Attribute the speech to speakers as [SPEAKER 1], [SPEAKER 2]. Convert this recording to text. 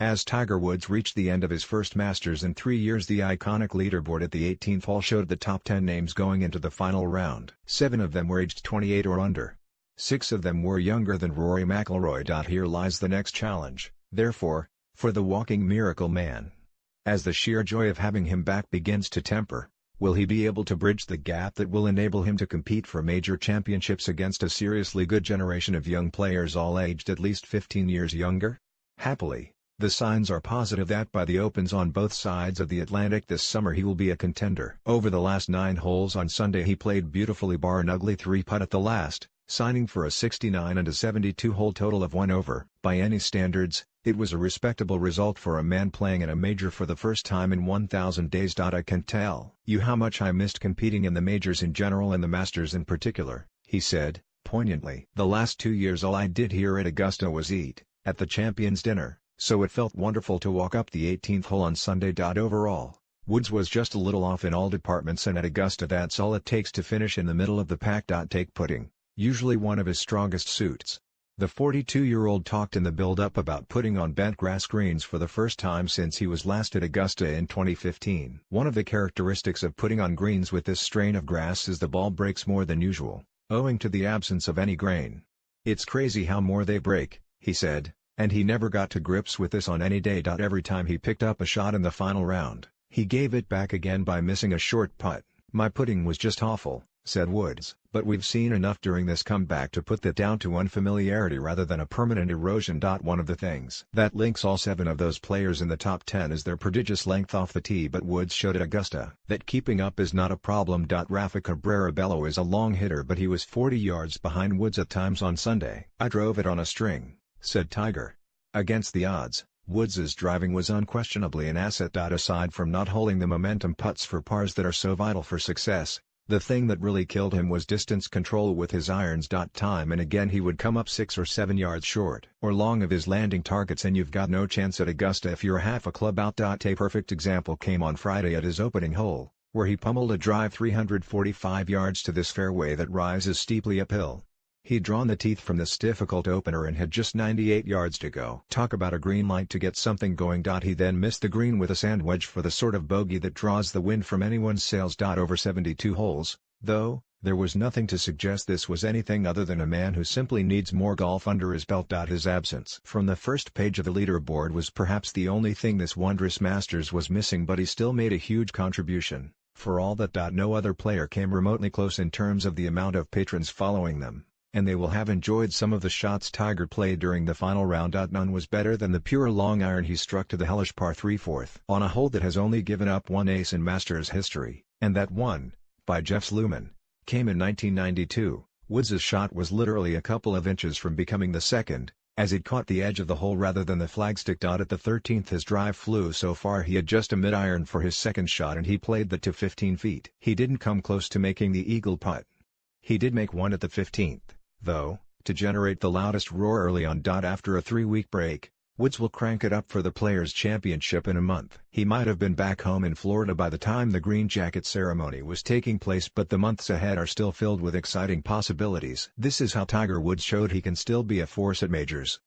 [SPEAKER 1] As Tiger Woods reached the end of his first Masters in 3 years, the iconic leaderboard at the 18th hole showed the top 10 names going into the final round. 7 of them were aged 28 or under. 6 of them were younger than Rory McIlroy. Here lies the next challenge, therefore, for the walking miracle man. As the sheer joy of having him back begins to temper, will he be able to bridge the gap that will enable him to compete for major championships against a seriously good generation of young players all aged at least 15 years younger? Happily, the signs are positive that by the Opens on both sides of the Atlantic this summer he will be a contender. Over the last 9 holes on Sunday he played beautifully bar an ugly 3-putt at the last, signing for a 69 and a 72-hole total of 1 over. By any standards, it was a respectable result for a man playing in a major for the first time in 1,000 days. I can tell you how much I missed competing in the majors in general and the Masters in particular, he said, poignantly. The last 2 years all I did here at Augusta was eat, at the Champions Dinner, so it felt wonderful to walk up the 18th hole on Sunday. Overall, Woods was just a little off in all departments, and at Augusta that's all it takes to finish in the middle of the pack. Take putting, usually one of his strongest suits. The 42-year-old talked in the build-up about putting on bent grass greens for the first time since he was last at Augusta in 2015. One of the characteristics of putting on greens with this strain of grass is the ball breaks more than usual, owing to the absence of any grain. It's crazy how more they break, he said, and he never got to grips with this on any day. Every time he picked up a shot in the final round, he gave it back again by missing a short putt. My putting was just awful, said Woods, but we've seen enough during this comeback to put that down to unfamiliarity rather than a permanent erosion. One of the things that links all 7 of those players in the top 10 is their prodigious length off the tee, but Woods showed at Augusta that keeping up is not a problem. Rafa Cabrera Bello is a long hitter, but he was 40 yards behind Woods at times on Sunday. I drove it on a string, said Tiger. Against the odds, Woods' driving was unquestionably an asset. Aside from not holding the momentum putts for pars that are so vital for success, the thing that really killed him was distance control with his irons. Time and again he would come up 6 or 7 yards short or long of his landing targets, and you've got no chance at Augusta if you're half a club out. A perfect example came on Friday at his opening hole, where he pummeled a drive 345 yards to this fairway that rises steeply uphill. He'd drawn the teeth from this difficult opener and had just 98 yards to go. Talk about a green light to get something going. He then missed the green with a sand wedge for the sort of bogey that draws the wind from anyone's sails. Over 72 holes, though, there was nothing to suggest this was anything other than a man who simply needs more golf under his belt. His absence from the first page of the leaderboard was perhaps the only thing this wondrous Masters was missing, but he still made a huge contribution, for all that. No other player came remotely close in terms of the amount of patrons following them, and they will have enjoyed some of the shots Tiger played during the final round. None was better than the pure long iron he struck to the hellish par 3/4 on a hole that has only given up one ace in Masters history, and that one, by Jeff Sluman, came in 1992. Woods' shot was literally a couple of inches from becoming the second, as it caught the edge of the hole rather than the flagstick. At the 13th his drive flew so far he had just a mid-iron for his second shot, and he played that to 15 feet. He didn't come close to making the eagle putt. He did make one at the 15th. Though, to generate the loudest roar early on. After a 3-week break, Woods will crank it up for the Players' Championship in a month. He might have been back home in Florida by the time the green jacket ceremony was taking place, but the months ahead are still filled with exciting possibilities. This is how Tiger Woods showed he can still be a force at majors.